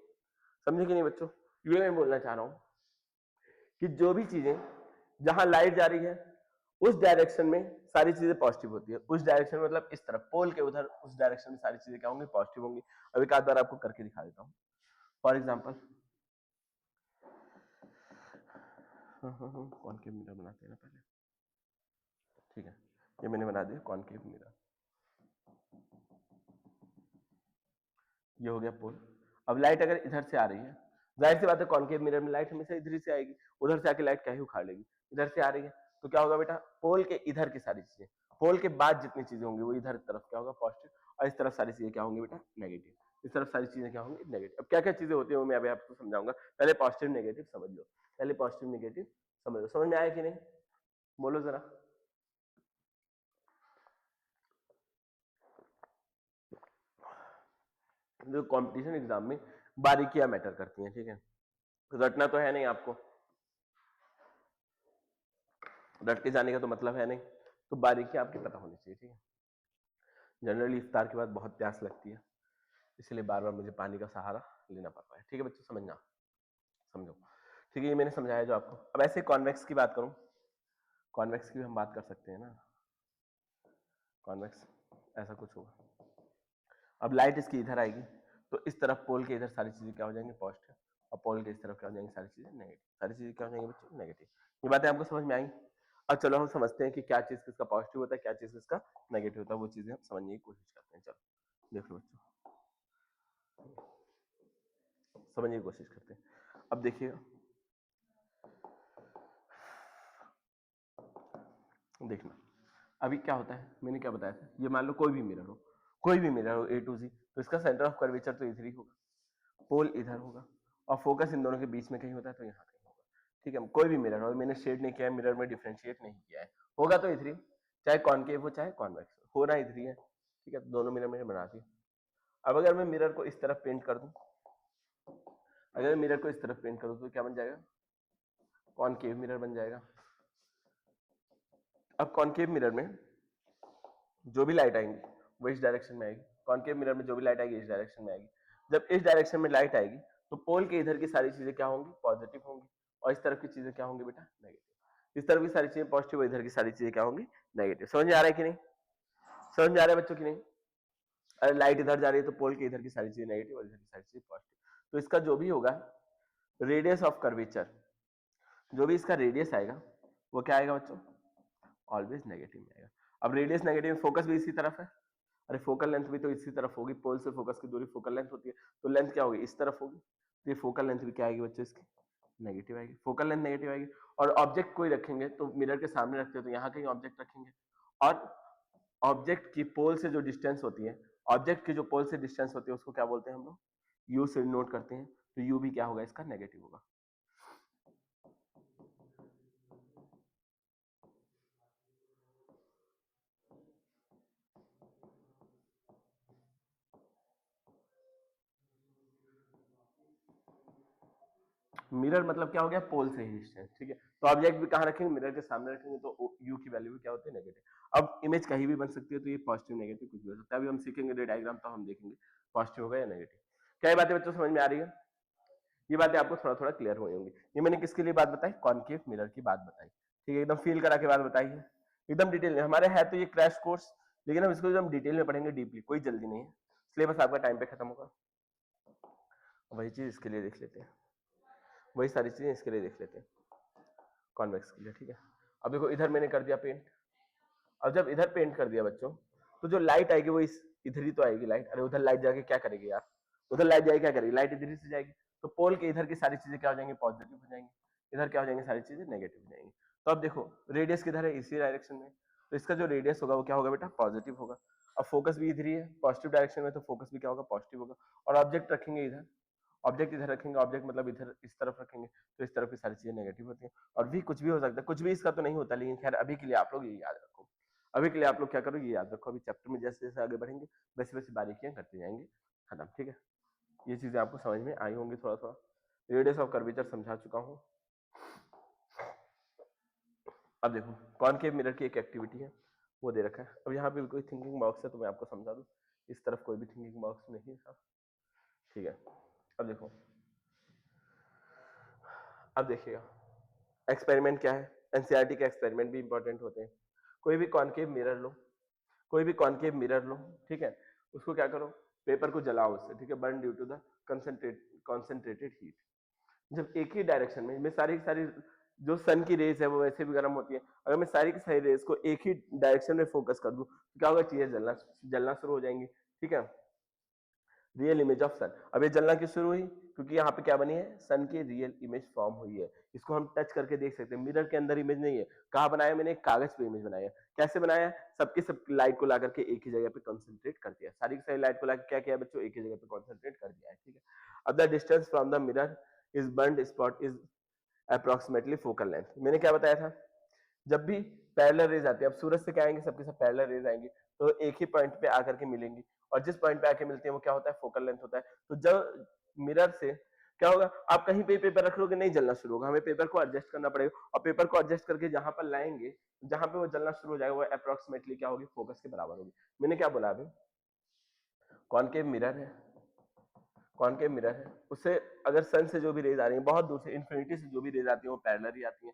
समझे कि नहीं बच्चों। ये मैं बोलना चाह रहा हूं कि जो भी चीजें जहां लाइट जा रही है उस डायरेक्शन में सारी चीजें पॉजिटिव होती है। उस डायरेक्शन में मतलब इस तरफ पोल के उधर उस डायरेक्शन में सारी चीजें क्या होंगी, पॉजिटिव होंगी। अब एक आध बार आपको करके दिखा देता हूँ। फॉर एग्जाम्पल कॉनकेव मिरर बनाते हैं ना पहले, ठीक है, ये मैंने बना दिया कॉनकेव मिरर। ये हो गया पोल। अब लाइट अगर इधर से आ रही है, जाहिर सी बात है कॉनकेव मिरर में लाइट हमेशा इधर ही से आएगी, उधर से आके लाइट क्या ही उखाड़ लेगी। इधर से आ रही है तो क्या होगा बेटा, पोल के इधर की सारी चीजें, पोल के बाद जितनी चीजें होंगी वो इधर तरफ क्या होगा, पॉजिटिव, और इस तरफ सारी चीजें क्या होंगी बेटा, नेगेटिव। इस तरफ सारी चीजें क्या होंगी, नेगेटिव। अब क्या क्या चीजें होती है वो मैं अभी आपको समझाऊंगा, पहले पॉजिटिव नेगेटिव समझ लो, पहले पॉजिटिव नेगेटिव समझ लो। समझ में आया कि नहीं, बोलो जरा। जो कंपटीशन एग्जाम में बारीकियां मैटर करती हैं, ठीक है, रटना तो है नहीं आपको, रट के जाने का तो मतलब है नहीं, तो बारीकियां आपकी पता होनी चाहिए, ठीक है। जनरली इफ्तार के बाद बहुत प्यास लगती है, इसलिए बार बार मुझे पानी का सहारा लेना पड़ रहा है, ठीक है बच्चों, समझना, समझो, ठीक है। ये मैंने समझाया जो आपको। अब ऐसे कॉन्वेक्स की बात करूं, कॉन्वेक्स की भी हम बात कर सकते हैं ना, कॉन्वेक्स ऐसा कुछ होगा। अब लाइट इसकी इधर आएगी तो इस तरफ पोल के इधर सारी चीजें क्या हो जाएंगी, पॉजिटिव, और पोल के इस तरफ क्या हो जाएंगी, सारी चीजें नेगेटिव। सारी चीजें क्या हो जाएंगी बच्चों, नेगेटिव। ये बातें आपको समझ में आई। अब चलो हम समझते हैं कि क्या चीज किसका पॉजिटिव होता है, क्या चीज किसका नेगेटिव होता है, वो चीजें हम समझने की कोशिश करते हैं। चलो देख लो बच्चों, समझने की कोशिश करते हैं। अब देखिए, देखना अभी क्या होता है, मैंने क्या बताया था, ये मान लो कोई भी मिरर हो, कोई भी मिरर हो ए टू जी, तो इसका सेंटर ऑफ कर्वेचर तो इधर ही होगा, पोल इधर होगा, और फोकस इन दोनों के बीच में कहीं होता है तो यहाँ कहीं होगा, ठीक है। कोई भी मिरर हो, मैंने शेड नहीं किया है, मिरर में डिफ्रेंशिएट नहीं किया है, होगा तो इधर ही, चाहे कॉनकेव हो चाहे कॉन्वेक्स हो, होना इधर ही है, ठीक है। दोनों मिरर मैंने बना दिए। अब अगर मैं मिरर को इस तरफ पेंट कर दूं, अगर मिरर को इस तरफ पेंट करूं तो क्या बन जाएगा, कॉनकेव मिरर बन जाएगा। अब कॉनकेव मिरर में जो भी लाइट आएंगी वो इस डायरेक्शन में आएगी, कॉनकेव मिरर में जो भी लाइट आएगी इस डायरेक्शन में आएगी। जब इस डायरेक्शन में लाइट आएगी तो पोल के इधर की सारी चीजें क्या होंगी, पॉजिटिव होंगी, और इस तरफ की चीजें क्या होंगी बेटा, नेगेटिव। इस तरफ की सारी चीजें पॉजिटिव और इधर की सारी चीजें क्या होंगी, नेगेटिव। समझ में आ रहा है कि नहीं, समझ में आ रहा है बच्चों की नहीं। अरे लाइट इधर जा रही है तो पोल के इधर की सारी चीजें नेगेटिव और इधर की सारी चीजें पॉजिटिव। तो इसका जो भी होगा रेडियस ऑफ कर्वेचर, जो भी इसका रेडियस आएगा वो क्या आएगा बच्चों, ऑलवेज नेगेटिव में आएगा। अब रेडियस नेगेटिव, फोकस भी इसी तरफ है, अरे फोकल लेंथ भी तो इसी तरफ होगी, पोल से फोकस की दूरी फोकल लेंथ होती है, तो लेंथ क्या होगी, इस तरफ होगी, तो ये फोकल लेंथ भी क्या आएगी बच्चों, इसकी नेगेटिव आएगी, फोकल लेंथ नेगेटिव आएगी। और ऑब्जेक्ट कोई रखेंगे तो मिरर के सामने रखते हो तो यहाँ कहीं ऑब्जेक्ट रखेंगे, और ऑब्जेक्ट की पोल से जो डिस्टेंस होती है, ऑब्जेक्ट की जो पोल से डिस्टेंस होती है उसको क्या बोलते हैं हम लोग, यू से नोट करते हैं, तो यू भी क्या होगा, इसका नेगेटिव होगा। मिरर मतलब क्या हो गया, पोल से ही डिस्टेंस, ठीक है। तो ऑब्जेक्ट भी कहाँ रखेंगे, मिरर के सामने रखेंगे, तो यू की वैल्यू भी क्या होती है, नेगेटिव। अब इमेज कहीं भी बन सकती है, तो ये पॉजिटिव नेगेटिव कुछ भी हो सकता है। अभी हम सीखेंगे डायग्राम तो हम देखेंगे पॉजिटिव होगा या नेगेटिव। क्या ये बातें बच्चों समझ में आ रही है, ये बातें आपको थोड़ा थोड़ा क्लियर हो होंगी। ये मैंने किसके लिए बात बताई, कॉनकेव मिरर की बात बताई, ठीक है, एकदम फील करा के बात बताई है, एकदम डिटेल में। हमारे है तो ये क्रैश कोर्स, लेकिन हम इसको जब हम डिटेल में पढ़ेंगे डीपली, कोई जल्दी नहीं है, सिलेबस आपका टाइम पे खत्म होगा। वही चीज इसके लिए देख लेते हैं, वही सारी चीजें इसके लिए देख लेते हैं कॉन्वेक्स के लिए, ठीक है। अब देखो इधर मैंने कर दिया पेंट, अब जब इधर पेंट कर दिया बच्चों, तो जो लाइट आएगी वो इस इधर ही तो आएगी लाइट। अरे उधर लाइट जाके क्या करेगी यार, उधर लाइट जाएगी क्या करेगी, लाइट इधर ही से जाएगी, तो पोल के इधर की सारी चीजें क्या हो जाएंगी, पॉजिटिव हो जाएंगी, इधर क्या हो जाएंगी, सारी चीजें नेगेटिव हो जाएंगी। तो अब देखो रेडियस किधर है, इसी डायरेक्शन में, तो इसका जो रेडियस होगा वो क्या होगा बेटा, पॉजिटिव होगा। अब फोकस भी इधर ही है, पॉजिटिव डायरेक्शन में, तो फोकस भी क्या होगा, पॉजिटिव होगा। और ऑब्जेक्ट रखेंगे इधर, ऑब्जेक्ट इधर रखेंगे, ऑब्जेक्ट मतलब इधर इस तरफ रखेंगे, तो इस तरफ की सारी चीजें नेगेटिव होती हैं। और भी कुछ भी हो सकता है, कुछ भी इसका तो नहीं होता, लेकिन खैर अभी के लिए आप लोग ये याद रखो, अभी के लिए आप लोग क्या करो ये याद रखो, अभी चैप्टर में जैसे जैसे आगे बढ़ेंगे वैसे वैसे बारीकियां करते जाएंगे, खत्म, ठीक है। ये चीजें आपको समझ में आई होंगी थोड़ा थोड़ा। रेडियस ऑफ कर्वेचर समझा चुका हूँ। अब देखो कॉनकेव मिरर की एक एक्टिविटी है, वो दे रखा है। अब यहाँ पे कोई थिंकिंग बॉक्स है तो मैं आपको समझा दूं, इस तरफ कोई भी थिंकिंग बॉक्स नहीं था, ठीक है। अब देखो, अब देखिएगा एक्सपेरिमेंट क्या है, एनसीईआरटी के एक्सपेरिमेंट भी इंपॉर्टेंट होते हैं। कोई भी कॉनकेव मिरर लो, कोई भी कॉनकेव मिरर लो, ठीक है, उसको क्या करो, पेपर को जलाओ उससे, ठीक है, burn due to the concentrated heat. जब एक ही डायरेक्शन में, मैं सारी की सारी जो सन की रेज है वो वैसे भी गर्म होती है, अगर मैं सारी की सारी रेज को एक ही डायरेक्शन में फोकस कर दूं तो क्या होगा, चीजें जलना जलना शुरू हो जाएंगी, ठीक है। रियल इमेज ऑफ सन, अब ये जलना क्यों शुरू हुई, क्योंकि यहाँ पे क्या बनी है, सन की रियल इमेज फॉर्म हुई है। इसको हम टच करके देख सकते हैं, मिरर के अंदर इमेज नहीं है, कहाँ बनाया मैंने, एक कागज पे इमेज बनाया। कैसे बनाया, सबकी सब लाइट को ला करके एक ही जगह पे कंसंट्रेट कर दिया, सारी की सारी लाइट को लाकर क्या किया बच्चों, एक ही जगह पे कंसंट्रेट कर दिया है, ठीक है। अब the distance from the mirror is burned spot is approximately focal length. मैंने क्या बताया था, जब भी पैरेलल रेज आती है, अब सूरज से क्या आएंगे, सबके सब पैरेलल रेज आएंगी, तो एक ही पॉइंट पे आकर के मिलेंगी, और जिस पॉइंट पे आके मिलती है वो क्या होता है, फोकल लेंथ होता है। तो जब मिरर से क्या होगा, आप कहीं पे पेपर रख लोगे नहीं जलना शुरू होगा, हमें पेपर को एडजस्ट करना पड़ेगा, और पेपर को एडजस्ट करके जहां पर लाएंगे, जहां पे वो जलना शुरू हो जाएगा वो अप्रोक्सीमेटली क्या होगी, फोकस के बराबर होगी। मैंने क्या बोला अभी, कॉनकेव मिरर है, कॉनकेव मिरर है, उससे अगर सन से जो भी रेज आ रही है, बहुत दूर से इन्फिनिटी से जो भी रेज आती है वो पैरेलल ही आती है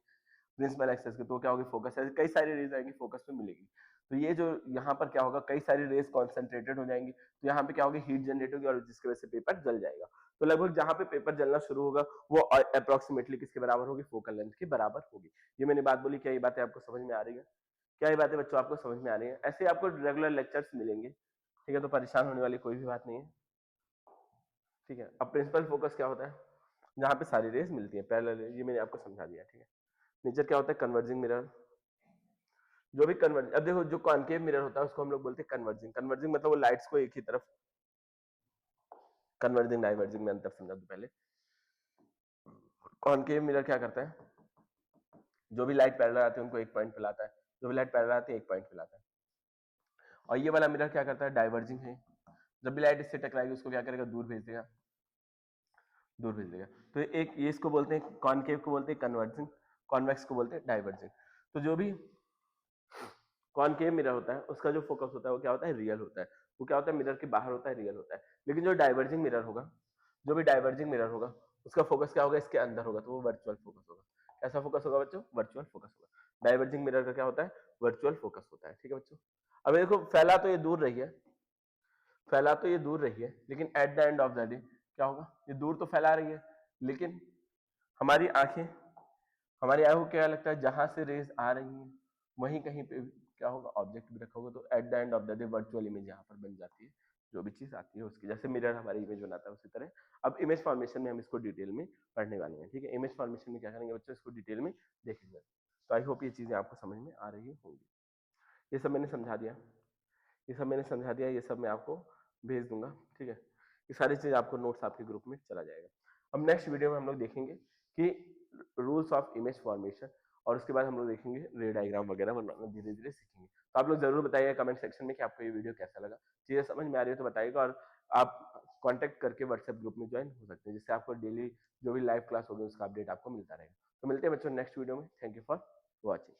प्रिंसिपल एक्सेस के, तो क्या होगी, फोकस है, कई सारी रेज आएंगी फोकस पे मिलेगी। तो ये जो यहाँ पर क्या होगा, कई सारी रेज कॉन्सेंट्रेटेड हो जाएंगी, तो यहाँ पे क्या होगी, हीट जनरेट होगी, और जिसकी वजह से पेपर जल जाएगा। तो लगभग जहाँ पे पेपर जलना शुरू होगा वो अप्रोक्सीमेटली किसके बराबर होगी, फोकल लेंथ के बराबर होगी। ये मैंने बात बोली, क्या ये बातें आपको समझ में आ रही है, क्या ये बातें बच्चों आपको समझ में आ रही है। ऐसे आपको रेगुलर लेक्चर्स मिलेंगे, ठीक है, तो परेशान होने वाली कोई भी बात नहीं है, ठीक है। अब प्रिंसिपल फोकस क्या होता है, जहाँ पे सारी रेज मिलती है पैरेलल, ये मैंने आपको समझा दिया, ठीक है। नेचर क्या होता है, कन्वर्जिंग मिरर, जो भी कन्वर्ज, अब देखो जो कॉनकेव मिरर होता है उसको हम लोग बोलते हैं कन्वर्जिंग, कन्वर्जिंग मतलब वो लाइट्स को एक ही तरफ, कन्वर्जिंग डाइवर्जिंग में अंतर समझा दो पहले। कॉनकेव मिरर क्या करता है, जो भी लाइट पैरेलल आती है उनको एक पॉइंट पे लाता है, जो भी लाइट पैरेलल आती है एक पॉइंट पे लाता है। और ये वाला मिरर क्या करता है, डाइवर्जिंग है, जब भी लाइट इससे टकराएगी उसको क्या करेगा, दूर भेज देगा, दूर भेज देगा। तो एक ये इसको बोलते हैं कॉनकेव को बोलते हैं कन्वर्जिंग, कॉन्वेक्स को बोलते हैं डाइवर्जिंग। तो जो भी कॉनकेव मिरर होता है उसका जो फोकस होता है वो क्या होता है, रियल होता है, वो क्या होता है, मिरर के बाहर होता है, रियल होता है। लेकिन जो डाइवर्जिंग मिरर होगा, जो भी डाइवर्जिंग मिरर होगा उसका फोकस क्या होगा, इसके अंदर होगा, तो वो वर्चुअल फोकस होगा। कैसा फोकस होगा बच्चों, वर्चुअल फोकस होगा। डाइवर्जिंग मिरर का क्या होता है, वर्चुअल फोकस होता है, ठीक है बच्चों। अब देखो फैला तो ये दूर रही है, फैला तो ये दूर रही है, लेकिन at the end of the day क्या होगा, ये दूर तो फैला रही है, लेकिन हमारी आंखें, हमारी आंखों को क्या लगता है, जहां से रेज आ रही है वहीं कहीं पे क्या होगा, ऑब्जेक्ट भी रखा होगा, तो at the end of the day virtual image यहाँ पर बन जाती है। जो भी चीज आती है उसकी, जैसे मिरर हमारी इमेज बनाता है उसी तरह अब इमेज फॉर्मेशन में हम इसको डिटेल में पढ़ने वाले हैं, ठीक है। इमेज फॉर्मेशन में क्या करेंगे बच्चों, इसको डिटेल में देखेंगे। तो आई होप ये चीजें आपको समझ में आ रही होंगी। ये सब मैंने समझा दिया, ये सब मैंने समझा दिया, ये सब मैं आपको भेज दूंगा, ठीक है। ये सारी चीज आपको नोट्स आपके ग्रुप में चला जाएगा। अब नेक्स्ट वीडियो में हम लोग देखेंगे कि रूल्स ऑफ इमेज फॉर्मेशन, और उसके बाद हम लोग देखेंगे रे डायग्राम वगैरह बनाना, धीरे धीरे सीखेंगे। तो आप लोग जरूर बताइएगा कमेंट सेक्शन में कि आपको ये वीडियो कैसा लगा, चीजें समझ में आ रही है तो बताइएगा, और आप कांटेक्ट करके व्हाट्सएप ग्रुप में ज्वाइन हो सकते हैं, जिससे आपको डेली जो भी लाइव क्लास होगी उसका अपडेट आपको मिलता रहेगा। तो मिलते हैं बच्चों नेक्स्ट वीडियो में। Thank you for watching.